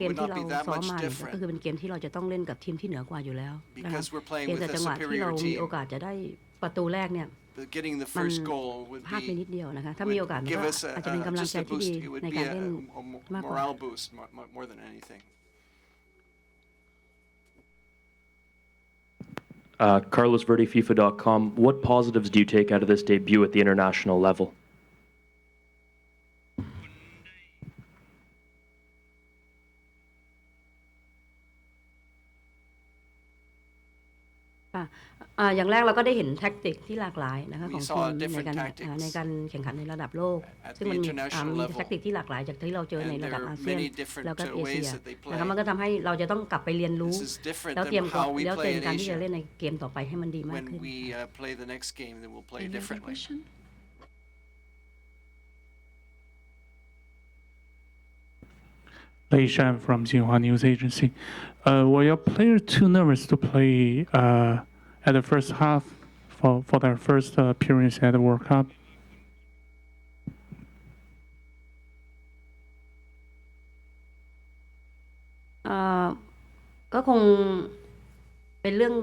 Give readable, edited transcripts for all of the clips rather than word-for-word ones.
เกมที่เราซ้อมมาเนี่ยก็คือเป็นเกมที่เราจะต้องเล่นกับทีมที่เหนือกว่าอยู่แล้วนะคะเพียงแต่จังหวะที่เรามีโอกาสจะได้ประตูแรกเนี่ยมันพลาดไปนิดเดียวนะคะถ้ามีโอกาสมันก็อาจจะเป็นกำลังใจที่ดีในการเล่นมากกว่า CarlosVerdeFIFA.com. What positives do you take out of this debut at the international level? Yeah. อย่างแรกเราก็ได้เห็นแท็กติกที่หลากหลายนะคะของทีมในการแข่งขันในระดับโลกซึ่งมันมีแท็กติกที่หลากหลายจากที่เราเจอในระดับอาเซียนแล้วก็เอเชียนะคะมันก็ทำให้เราจะต้องกลับไปเรียนรู้แล้วเตรียมการที่จะเล่นในเกมต่อไปให้มันดีมากขึ้น Lei Shan from Xinhua News Agency. Were your players too nervous to play at the first half for their first appearance at the World Cup? ก็คงเป็นเรื่อง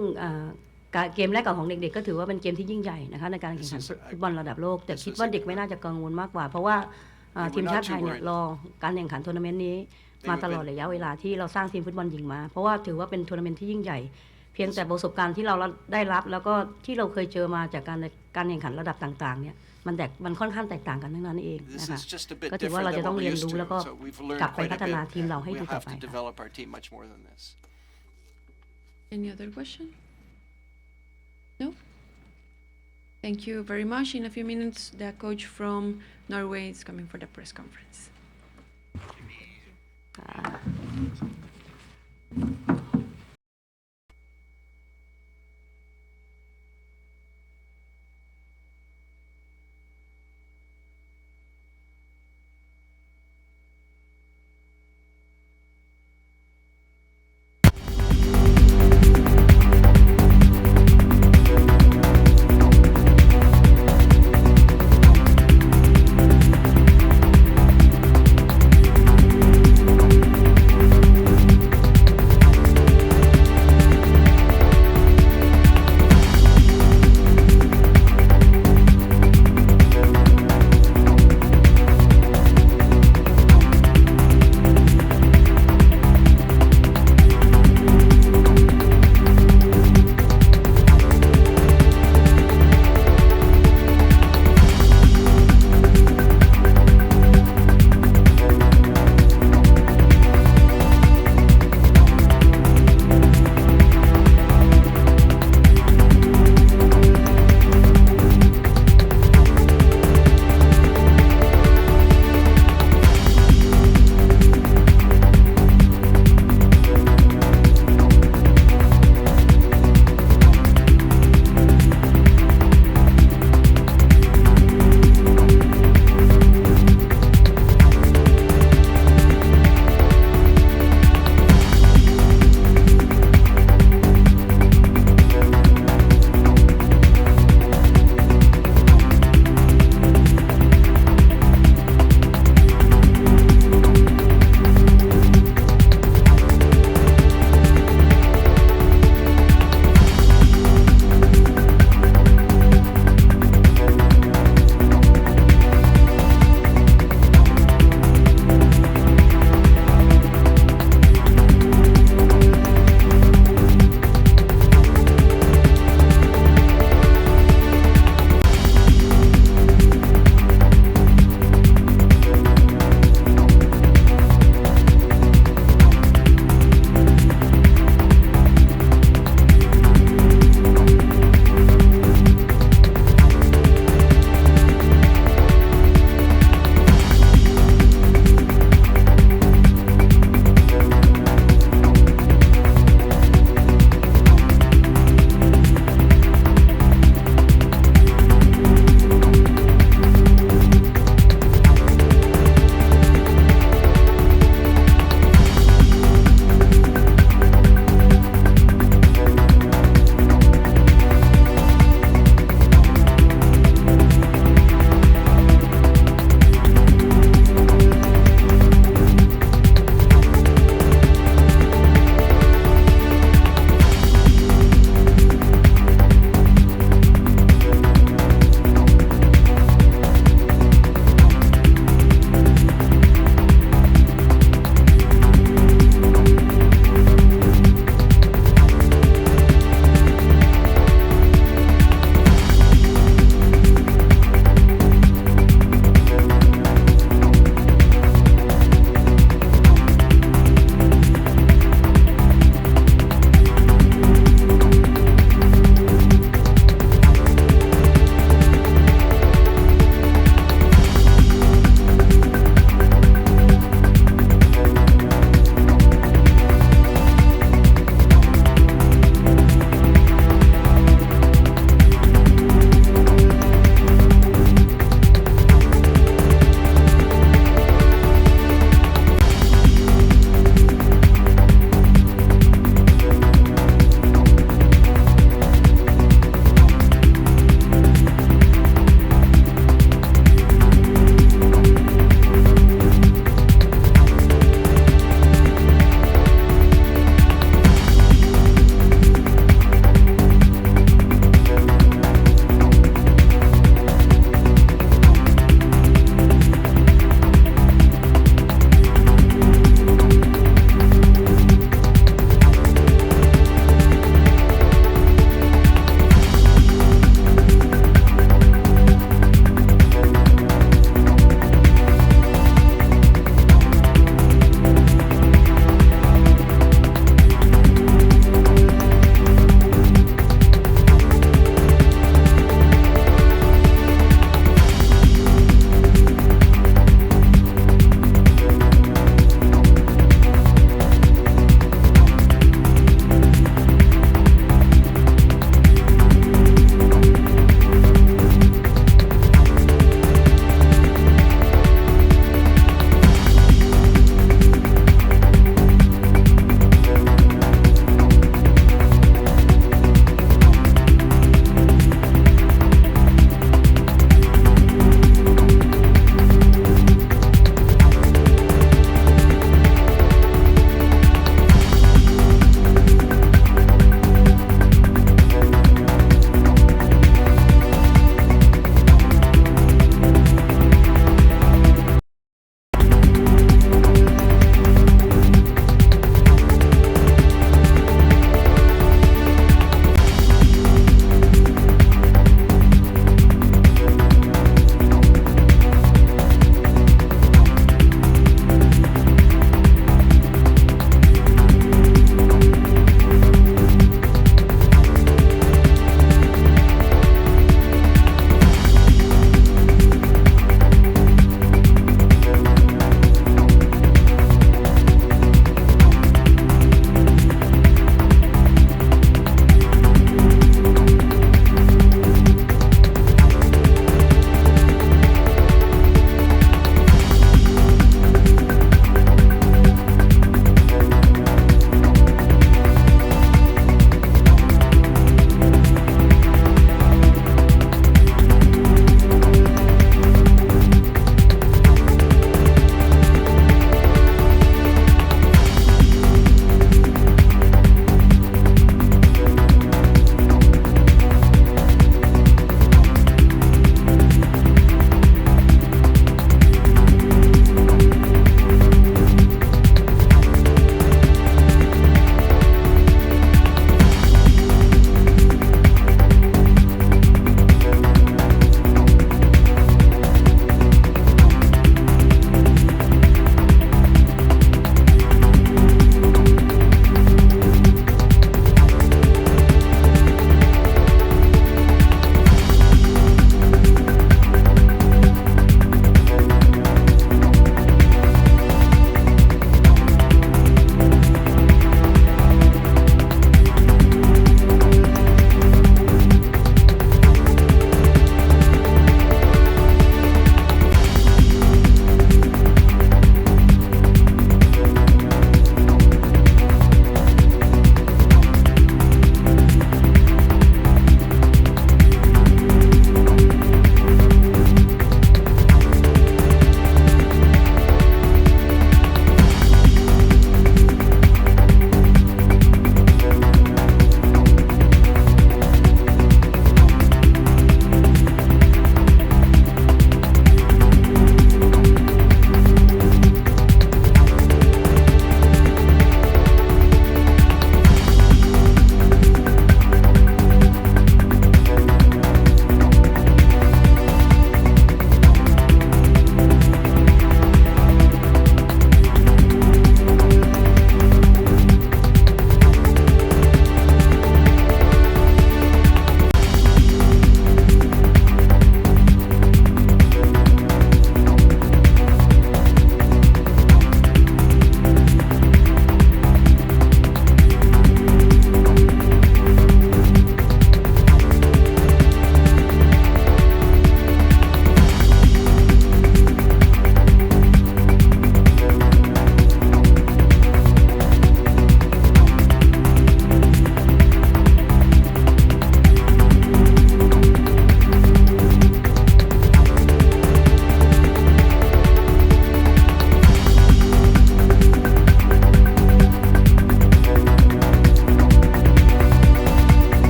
เกมแรกของเด็กๆก็ถือว่าเป็นเกมที่ยิ่งใหญ่นะคะในการแข่งขันฟุตบอลระดับโลกแต่คิดว่าเด็กไม่น่าจะกังวลมากกว่าเพราะว่าทีมชาติไทยเนี่ยรอการแข่งขันทัวร์นาเมนต์นี้มาตลอดระยะเวลาที่เราสร้างทีมฟุตบอลหญิงมาเพราะว่าถือว่าเป็นทัวร์นาเมนต์ที่ยิ่งใหญ่เพียงแต่ประสบการณ์ที่เราได้รับแล้วก็ที่เราเคยเจอมาจากการแข่งขันระดับต่างๆเนี่ยมันค่อนข้างแตกต่างกันทั้งนั้นเองนะคะก็ถือว่าเราจะต้องเรียนรู้แล้วก็กลับไปพัฒนาทีมเราให้ดีต่อไป Any other question? No? Thank you very much. In a few minutes, the coach from Norway is coming for the press conference.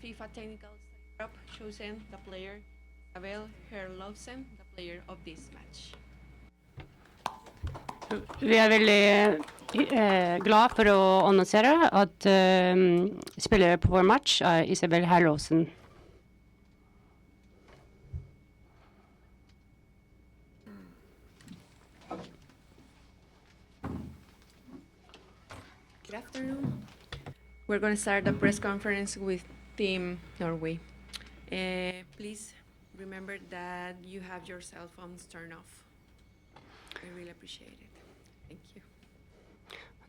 FIFA Technical Europe chosen the player Abel Herlovsen, the player of this match. Vi veldig glad for å annonsere at spillere på vår match Isabel Herlovsen. Good afternoon. We're going to start the press conference with Team Norway. Please remember that you have your cell phones turned off. We really appreciate it. Thank you.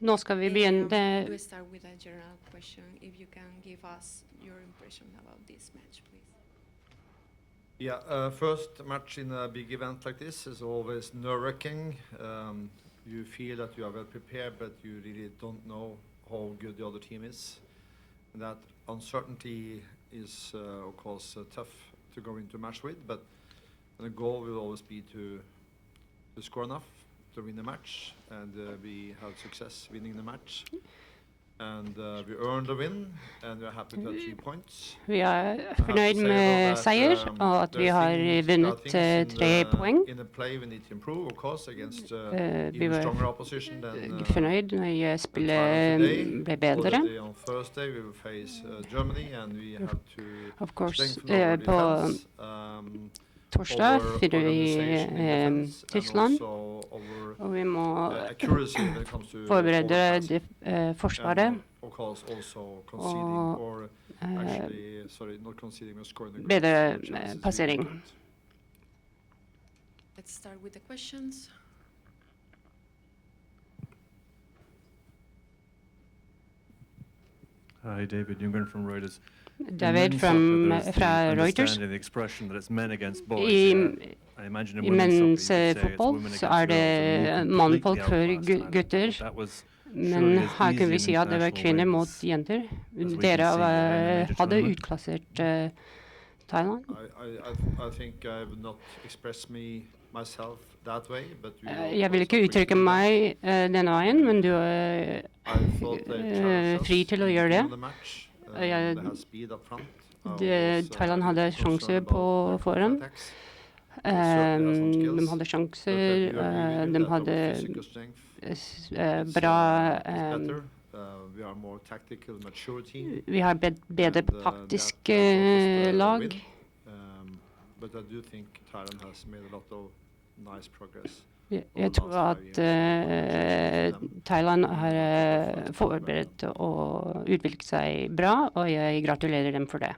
Nå skal vi begynne. We'll start with a general question. If you can give us your impression about this match, please. Yeah, first match in a big event like this is always nerve-wracking. You feel that you are well prepared, but you really don't know how good the other team is. And that uncertainty is, of course, tough to go into a match with, but the goal will always be to score enough to win the match, and we had success winning the match. And we earned the win, and we are happy to have 3 points. Vi fornøyd med seier, og at vi har vunnet 3 poeng. In the play we need to improve, of course, against Vi even var stronger opposition than fornøyd når spillet ble bedre. On Thursday we will face Germany, and we have to Of course, strengthen our på defense, torsdag our finner vi organization in defense, and Tyskland, also our og vi må accuracy when it comes to forberede forward forsvaret. passing. And of course also conceding, or actually, sorry, not conceding, but scoring the goals. bedre Chances is really passering. important. Let's start with the questions. Hi, David Ljunggren from Reuters. David fra Reuters. The expression that it's men against boys. I imagine in I women's menns soccer, you'd say it's fotball women så against det girls, and you mannfolk completely før outclassed them. gutter. That was Men surely as her easy kunne vi in si at det var international kvinner ways mot jenter. we can Dere see in a major hadde tournament. utklassert Thailand. I think I would not express myself that way, but we will Jeg vil also ikke uttrykke appreciate meg denne veien, men du that. I thought they challenged us fri til å gjøre in det. the match. Jeg- They had speed up front. Thailand hadde sjanse på foran. De hadde sjanser, de hadde bra Vi har bedre taktisk lag. But I do think Thailand has made a lot of nice progress. Jeg tror at Thailand har forberedt og utviklet seg bra, og jeg gratulerer dem for det.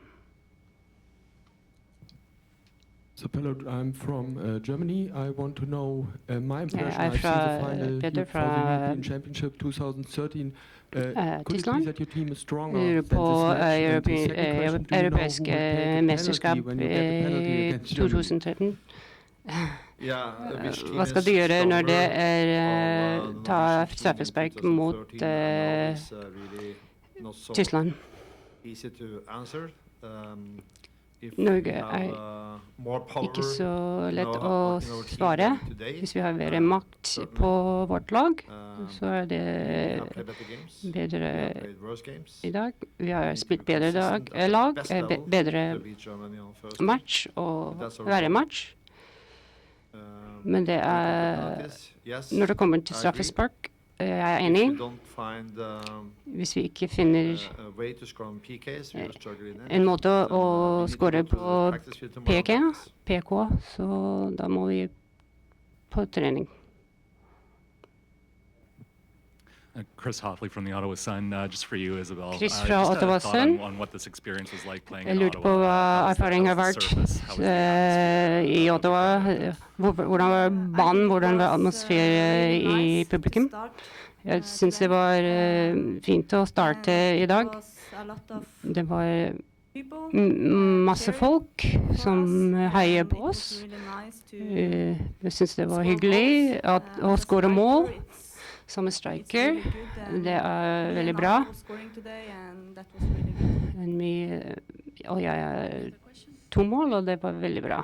So, Pello, I'm from Germany. I want to know my impression. I'm I've seen the fra final Peter here for the fra European Championship 2013. Could it be Tyskland. that your team is stronger Lurer than på this match? And the second question, do you know who will europeiske take a penalty mesterskap when you get a penalty i against Germany? 2013. Which team Hva skal is du gjøre når det stronger of the ta Norwegian team in straffespark mot 2013? I know it's really not so Tyskland? easy to answer. If Norge we have, more power Ikke så lett in å our team svare. than today, Hvis vi har mer makt certainly. på vårt lag, så er We det have played better games. We bedre have played worse games. i dag. Vi har We've spilt been bedre consistent at the lag, best level bedre to beat Germany on Thursday. match og That's our være goal. match. Men det Yes, når det kommer til I agree. straffespark, jeg er If enig. we don't find Hvis vi ikke finner a way to score on PKs, we will struggle in it. en måte And, å we need to skåre go to på practice field tomorrow PK, practice. så da må vi på trening. Chris Hoffley from the Ottawa Sun, just for you, Isabel. Chris fra just a Ottawa thought Sun. on what this experience was like playing Jeg in lurte på Ottawa. hva erfaringen har vært i Ottawa. Hvordan var banen, hvordan var atmosfæren i publikum? Jeg synes det var fint å starte i dag. Det var masse folk som heier på oss. Jeg synes det var hyggelig å skåre mål som en striker. Det er veldig bra. Og jeg har 2 mål, og det var veldig bra.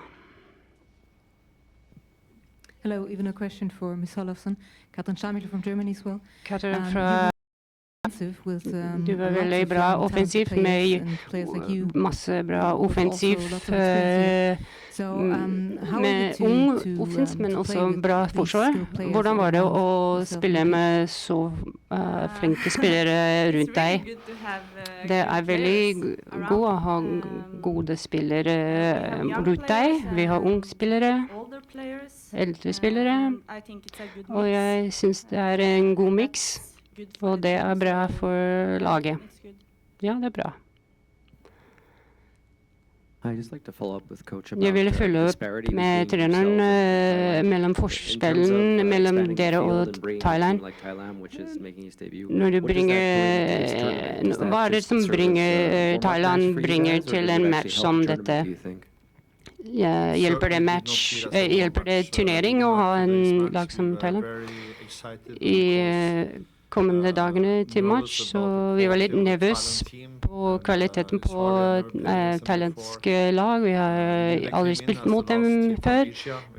Hello, even a question for Ms. Olofsson. Katrin Schamil from Germany as well. Katrin fra Du var veldig bra offensivt med masse bra offensivt. Med ung offensivt, men også bra forsvar. Hvordan var det å spille med så flinke spillere rundt deg? Det er veldig godt å ha gode spillere rundt deg. Vi har unge spillere, eldre spillere, og jeg synes det er en god miks. Og det er bra for laget. Ja, det er bra. Jeg vil følge opp med treneren mellom forskjellen mellom dere og Thailand. Når du hva er det som Thailand bringer til en match som dette? Hjelper det turnering å ha en lag som Thailand? I kommende dagene til match, så vi var litt nervøse på kvaliteten på thailandske lag. Vi har aldri spilt mot dem før.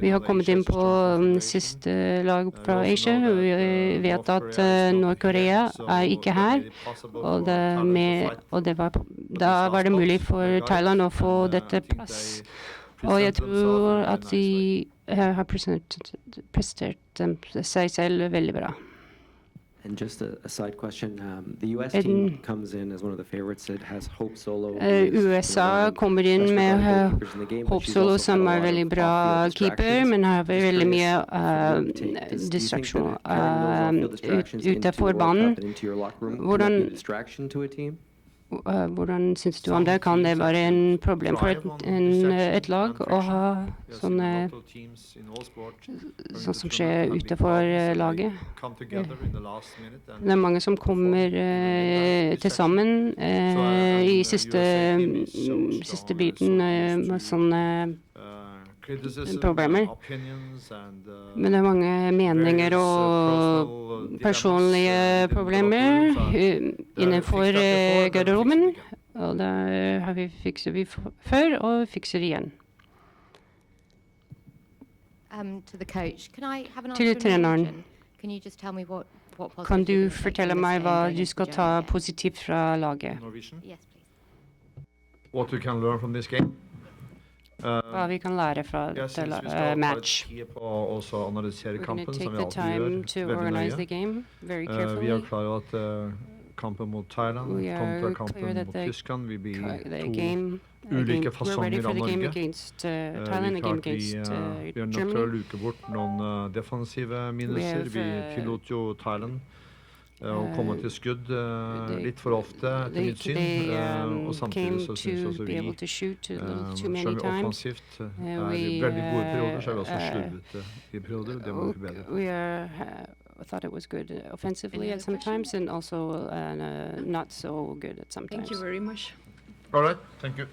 Vi har kommet inn på siste lag fra Asia. Vi vet at Nord-Korea er ikke her, og da var det mulig for Thailand å få dette plass. Og jeg tror at de har prestert seg selv veldig bra. And just a side question, the US team comes in as one of the favorites. It has Hope Solo. USA kommer inn med Hope Solo, som er veldig bra keeper, men har veldig mye distraksjon utenfor banen. Hvordan synes du om det? Kan det være en problem for et lag å ha sånn som skjer utenfor laget? Det er mange som kommer til sammen i siste biten med sånne problemer. Men det er mange meninger og personlige problemer innenfor garderoben, og det fikser vi før og fikser igjen. Til treneren, kan du fortelle meg hva du skal ta positivt fra laget? What you can learn from this game? Hva vi kan lære fra dette match. We're going to take the time to organize the game very carefully. Vi er klar over at kampen mot Thailand kontra kampen mot Tyskland vil bli to ulike fasonger av Norge. Vi er nødt til å luke bort noen defensive minuser. Vi tillot jo Thailand å komme til skudd litt for ofte til mitt syn, og samtidig så synes også vi, selv om offensivt i veldig gode perioder, så er vi også sludvete i perioder, det må vi forbedre. I thought it was good offensively at some times and also not so good at some times. Thank you very much. All right, thank you.